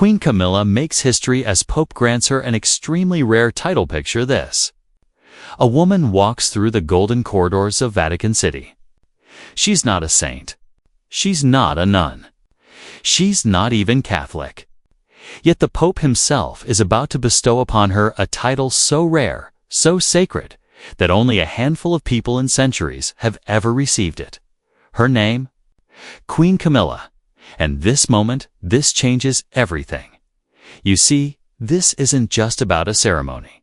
Queen Camilla makes history as Pope grants her an extremely rare title. Picture this. A woman walks through the golden corridors of Vatican City. She's not a saint. She's not a nun. She's not even Catholic. Yet the Pope himself is about to bestow upon her a title so rare, so sacred, that only a handful of people in centuries have ever received it. Her name? Queen Camilla. And this moment, this changes everything. You see, this isn't just about a ceremony.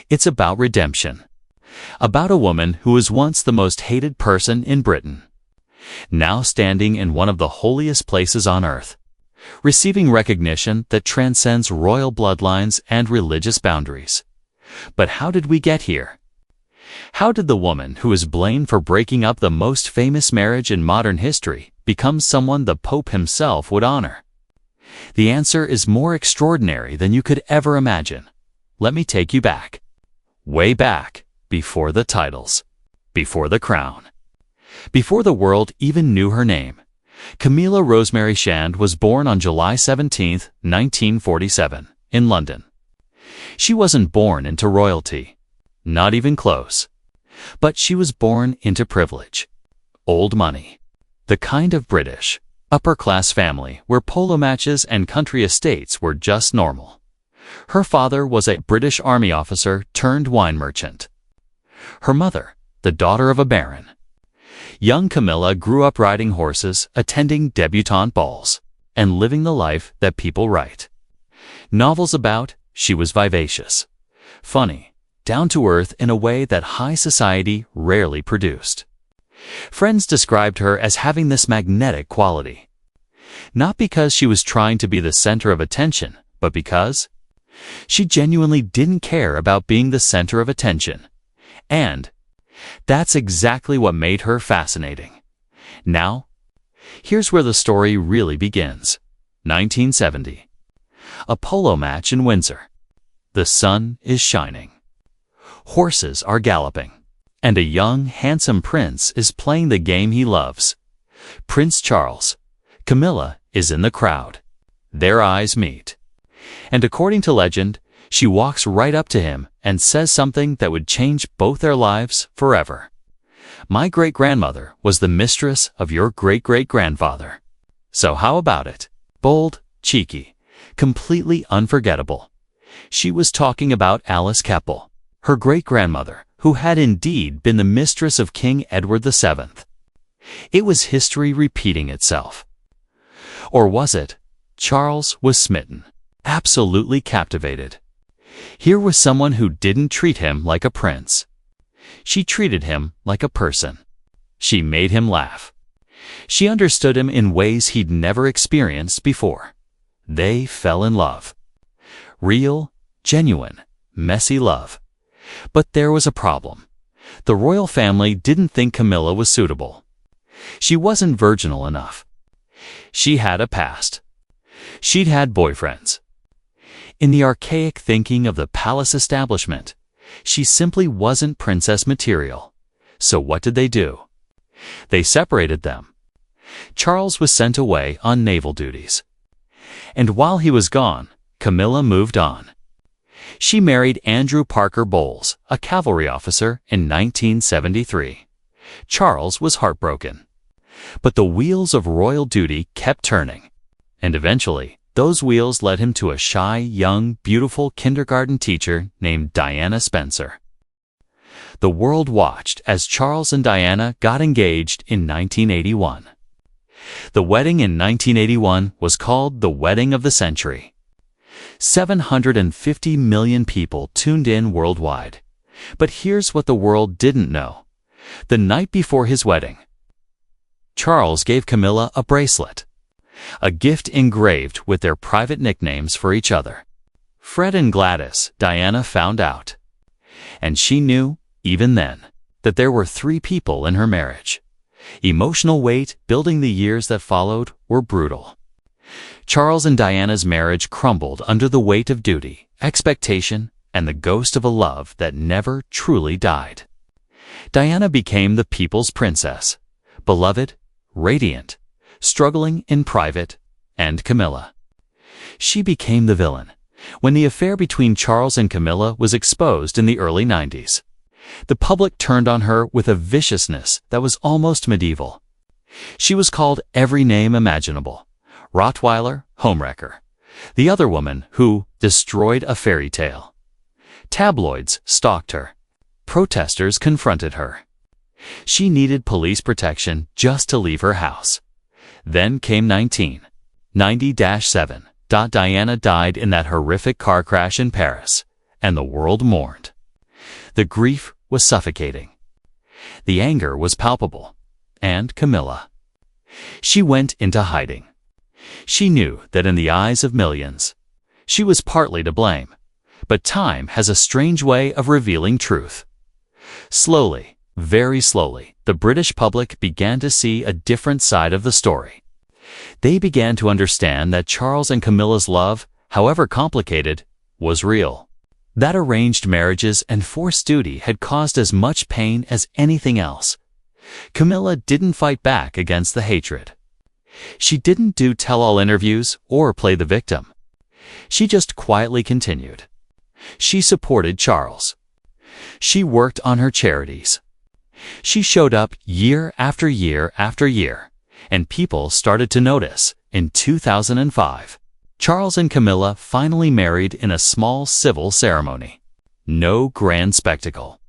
It's about redemption. About a woman who was once the most hated person in Britain, now standing in one of the holiest places on earth, receiving recognition that transcends royal bloodlines and religious boundaries. But how did we get here? How did the woman who is blamed for breaking up the most famous marriage in modern history become someone the Pope himself would honor? The answer is more extraordinary than you could ever imagine. Let me take you back. Way back, before the titles, before the crown, before the world even knew her name. Camilla Rosemary Shand was born on July 17, 1947, in London. She wasn't born into royalty, not even close. But she was born into privilege. Old money. The kind of British, upper-class family where polo matches and country estates were just normal. Her father was a British Army officer turned wine merchant. Her mother, the daughter of a baron. Young Camilla grew up riding horses, attending debutante balls, and living the life that people write novels about. She was vivacious, funny, down to earth in a way that high society rarely produced. Friends described her as having this magnetic quality. Not because she was trying to be the center of attention, but because she genuinely didn't care about being the center of attention. And that's exactly what made her fascinating. Now, here's where the story really begins. 1970. A polo match in Windsor. The sun is shining. Horses are galloping. And a young, handsome prince is playing the game he loves. Prince Charles. Camilla is in the crowd. Their eyes meet. And according to legend, she walks right up to him and says something that would change both their lives forever. My great-grandmother was the mistress of your great-great-grandfather. So how about it? Bold, cheeky, completely unforgettable. She was talking about Alice Keppel, her great-grandmother, who had indeed been the mistress of King Edward VII. It was history repeating itself. Or was it? Charles was smitten, absolutely captivated. Here was someone who didn't treat him like a prince. She treated him like a person. She made him laugh. She understood him in ways he'd never experienced before. They fell in love. Real, genuine, messy love. But there was a problem. The royal family didn't think Camilla was suitable. She wasn't virginal enough. She had a past. She'd had boyfriends. In the archaic thinking of the palace establishment, she simply wasn't princess material. So what did they do? They separated them. Charles was sent away on naval duties. And while he was gone, Camilla moved on. She married Andrew Parker Bowles, a cavalry officer, in 1973. Charles was heartbroken. But the wheels of royal duty kept turning. And eventually, those wheels led him to a shy, young, beautiful kindergarten teacher named Diana Spencer. The world watched as Charles and Diana got engaged in 1981. The wedding in 1981 was called the Wedding of the Century. 750 million people tuned in worldwide. But here's what the world didn't know. The night before his wedding, Charles gave Camilla a bracelet, a gift engraved with their private nicknames for each other. Fred and Gladys, Diana found out. And she knew, even then, that there were 3 people in her marriage. Emotional weight building the years that followed were brutal. Charles and Diana's marriage crumbled under the weight of duty, expectation, and the ghost of a love that never truly died. Diana became the people's princess, beloved, radiant, struggling in private, and Camilla. She became the villain when the affair between Charles and Camilla was exposed in the early 90s. The public turned on her with a viciousness that was almost medieval. She was called every name imaginable: Rottweiler, homewrecker, the other woman who destroyed a fairy tale. Tabloids stalked her. Protesters confronted her. She needed police protection just to leave her house. Then came 1990-7. Diana died in that horrific car crash in Paris, and the world mourned. The grief was suffocating. The anger was palpable. And Camilla. She went into hiding. She knew that in the eyes of millions, she was partly to blame, but time has a strange way of revealing truth. Slowly, very slowly, the British public began to see a different side of the story. They began to understand that Charles and Camilla's love, however complicated, was real. That arranged marriages and forced duty had caused as much pain as anything else. Camilla didn't fight back against the hatred. She didn't do tell-all interviews or play the victim. She just quietly continued. She supported Charles. She worked on her charities. She showed up year after year after year, and people started to notice. In 2005, Charles and Camilla finally married in a small civil ceremony. No grand spectacle.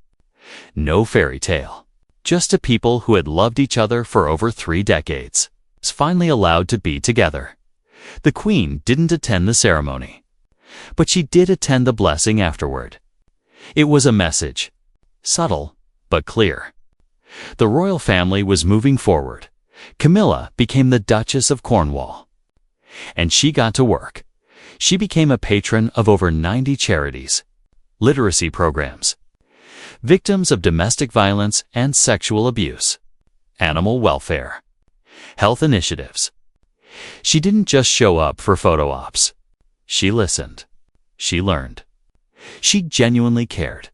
No fairy tale. Just a people who had loved each other for over 3 decades, was finally allowed to be together. The Queen didn't attend the ceremony, but she did attend the blessing afterward. It was a message, subtle but clear. The royal family was moving forward. Camilla became the Duchess of Cornwall. And she got to work. She became a patron of over 90 charities, literacy programs, victims of domestic violence and sexual abuse, animal welfare, health initiatives. She didn't just show up for photo ops. She listened. She learned. She genuinely cared.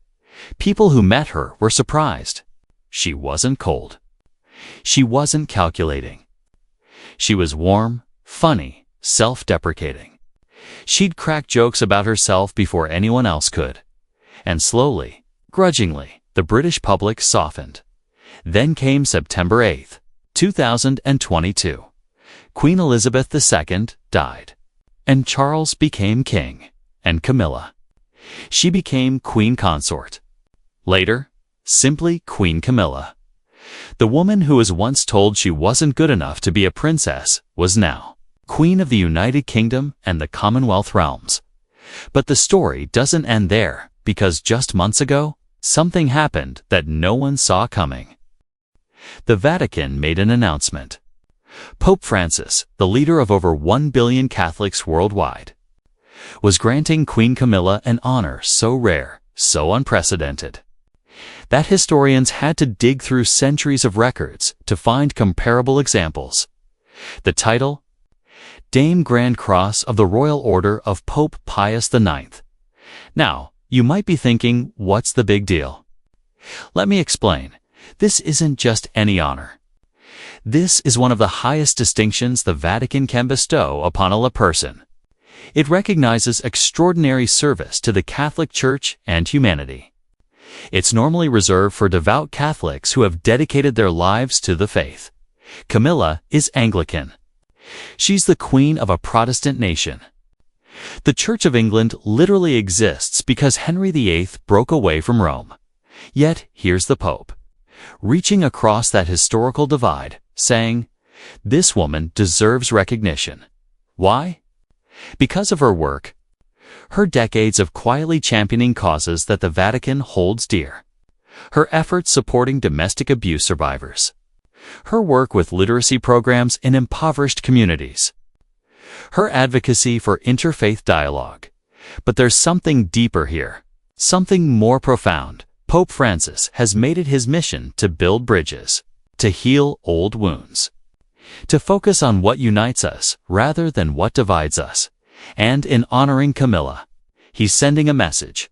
People who met her were surprised. She wasn't cold. She wasn't calculating. She was warm, funny, self-deprecating. She'd crack jokes about herself before anyone else could. And slowly, grudgingly, the British public softened. Then came September 8, 2022. Queen Elizabeth II died, and Charles became king, and Camilla. She became Queen Consort. Later, simply Queen Camilla. The woman who was once told she wasn't good enough to be a princess was now Queen of the United Kingdom and the Commonwealth realms. But the story doesn't end there, because just months ago, something happened that no one saw coming. The Vatican made an announcement. Pope Francis, the leader of over 1 billion Catholics worldwide, was granting Queen Camilla an honor so rare, so unprecedented, that historians had to dig through centuries of records to find comparable examples. The title? Dame Grand Cross of the Royal Order of Pope Pius IX. Now, you might be thinking, what's the big deal? Let me explain. This isn't just any honor. This is one of the highest distinctions the Vatican can bestow upon a layperson. It recognizes extraordinary service to the Catholic Church and humanity. It's normally reserved for devout Catholics who have dedicated their lives to the faith. Camilla is Anglican. She's the queen of a Protestant nation. The Church of England literally exists because Henry VIII broke away from Rome. Yet, here's the Pope, reaching across that historical divide, saying, this woman deserves recognition. Why? Because of her work. Her decades of quietly championing causes that the Vatican holds dear. Her efforts supporting domestic abuse survivors. Her work with literacy programs in impoverished communities. Her advocacy for interfaith dialogue. But there's something deeper here. Something more profound. Pope Francis has made it his mission to build bridges, to heal old wounds, to focus on what unites us rather than what divides us. And in honoring Camilla, he's sending a message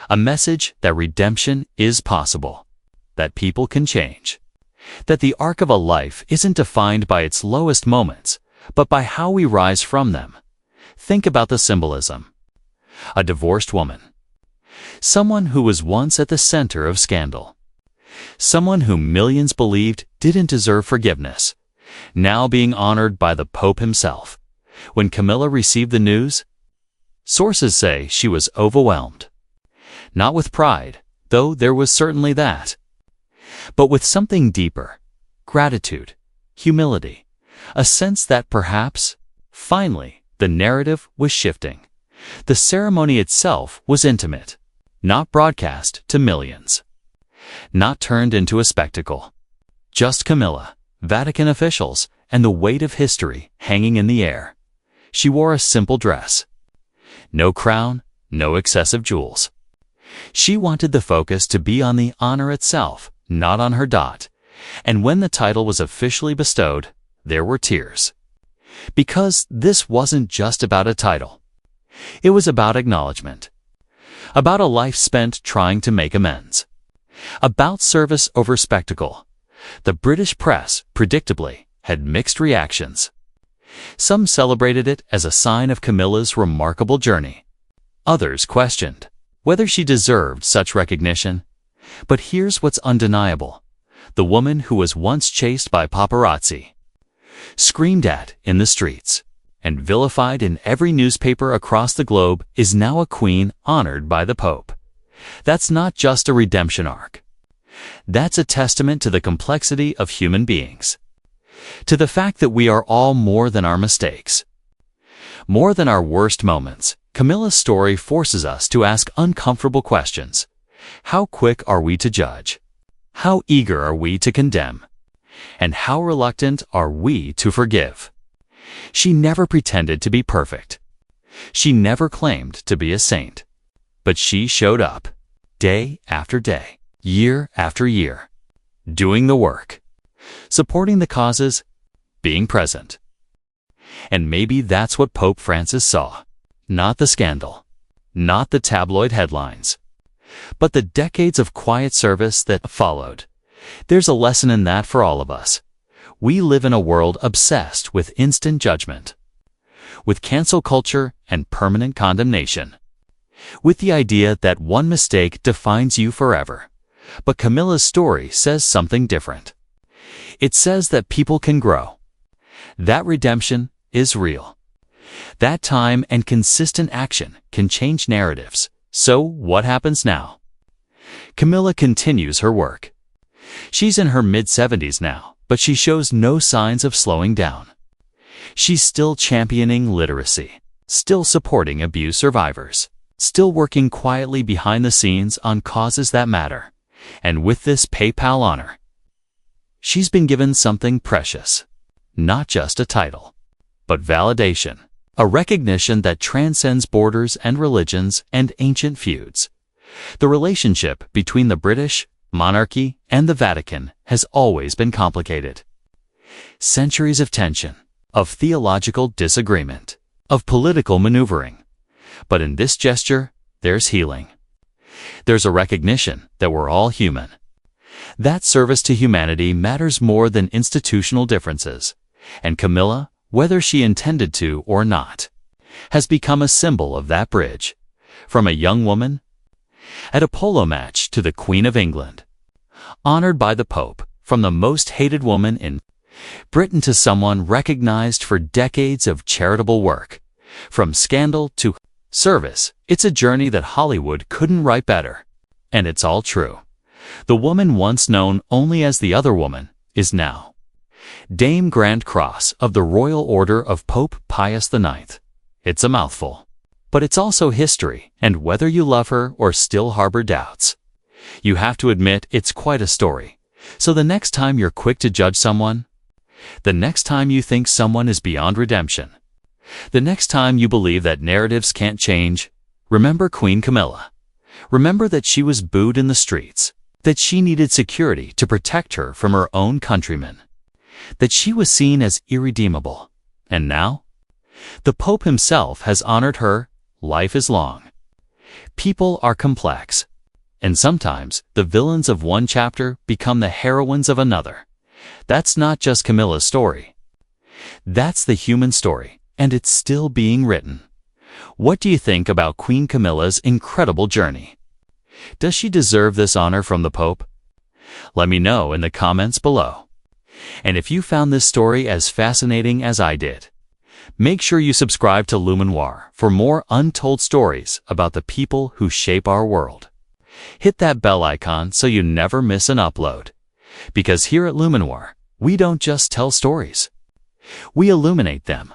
that redemption is possible, that people can change, that the arc of a life isn't defined by its lowest moments, but by how we rise from them. Think about the symbolism. A divorced woman. Someone who was once at the center of scandal. Someone whom millions believed didn't deserve forgiveness, now being honored by the Pope himself. When Camilla received the news, sources say she was overwhelmed. Not with pride, though there was certainly that, but with something deeper: gratitude, humility, a sense that perhaps, finally, the narrative was shifting. The ceremony itself was intimate, not broadcast to millions, not turned into a spectacle. Just Camilla, Vatican officials, and the weight of history hanging in the air. She wore a simple dress. No crown, no excessive jewels. She wanted the focus to be on the honor itself, not on her dot. And when the title was officially bestowed, there were tears. Because this wasn't just about a title. It was about acknowledgement. About a life spent trying to make amends. About service over spectacle. The British press, predictably, had mixed reactions. Some celebrated it as a sign of Camilla's remarkable journey. Others questioned whether she deserved such recognition. But here's what's undeniable. The woman who was once chased by paparazzi, screamed at in the streets, and vilified in every newspaper across the globe is now a queen honored by the Pope. That's not just a redemption arc. That's a testament to the complexity of human beings. To the fact that we are all more than our mistakes. More than our worst moments. Camilla's story forces us to ask uncomfortable questions. How quick are we to judge? How eager are we to condemn? And how reluctant are we to forgive? She never pretended to be perfect. She never claimed to be a saint. But she showed up, day after day, year after year, doing the work, supporting the causes, being present. And maybe that's what Pope Francis saw. Not the scandal, not the tabloid headlines, but the decades of quiet service that followed. There's a lesson in that for all of us. We live in a world obsessed with instant judgment, with cancel culture and permanent condemnation, with the idea that one mistake defines you forever. But Camilla's story says something different. It says that people can grow, that redemption is real, that time and consistent action can change narratives. So what happens now? Camilla continues her work. She's in her mid-70s now, but she shows no signs of slowing down. She's still championing literacy, still supporting abuse survivors, still working quietly behind the scenes on causes that matter. And with this Papal honor, she's been given something precious. Not just a title, but validation. A recognition that transcends borders and religions and ancient feuds. The relationship between the British, monarchy, and the Vatican has always been complicated. Centuries of tension, of theological disagreement, of political maneuvering. But in this gesture, there's healing. There's a recognition that we're all human. That service to humanity matters more than institutional differences. And Camilla, whether she intended to or not, has become a symbol of that bridge. From a young woman at a polo match to the Queen of England, honored by the Pope, from the most hated woman in Britain to someone recognized for decades of charitable work, from scandal to service. It's a journey that Hollywood couldn't write better. And it's all true. The woman once known only as the other woman is now Dame Grand Cross of the Royal Order of Pope Pius IX. It's a mouthful. But it's also history, and whether you love her or still harbor doubts, you have to admit it's quite a story. So the next time you're quick to judge someone, the next time you think someone is beyond redemption, the next time you believe that narratives can't change, remember Queen Camilla. Remember that she was booed in the streets, that she needed security to protect her from her own countrymen, that she was seen as irredeemable. And now, the Pope himself has honored her. Life is long. People are complex. And sometimes, the villains of one chapter become the heroines of another. That's not just Camilla's story. That's the human story, and it's still being written. What do you think about Queen Camilla's incredible journey? Does she deserve this honor from the Pope? Let me know in the comments below. And if you found this story as fascinating as I did, make sure you subscribe to Luminoir for more untold stories about the people who shape our world. Hit that bell icon so you never miss an upload. Because here at Luminoir, we don't just tell stories. We illuminate them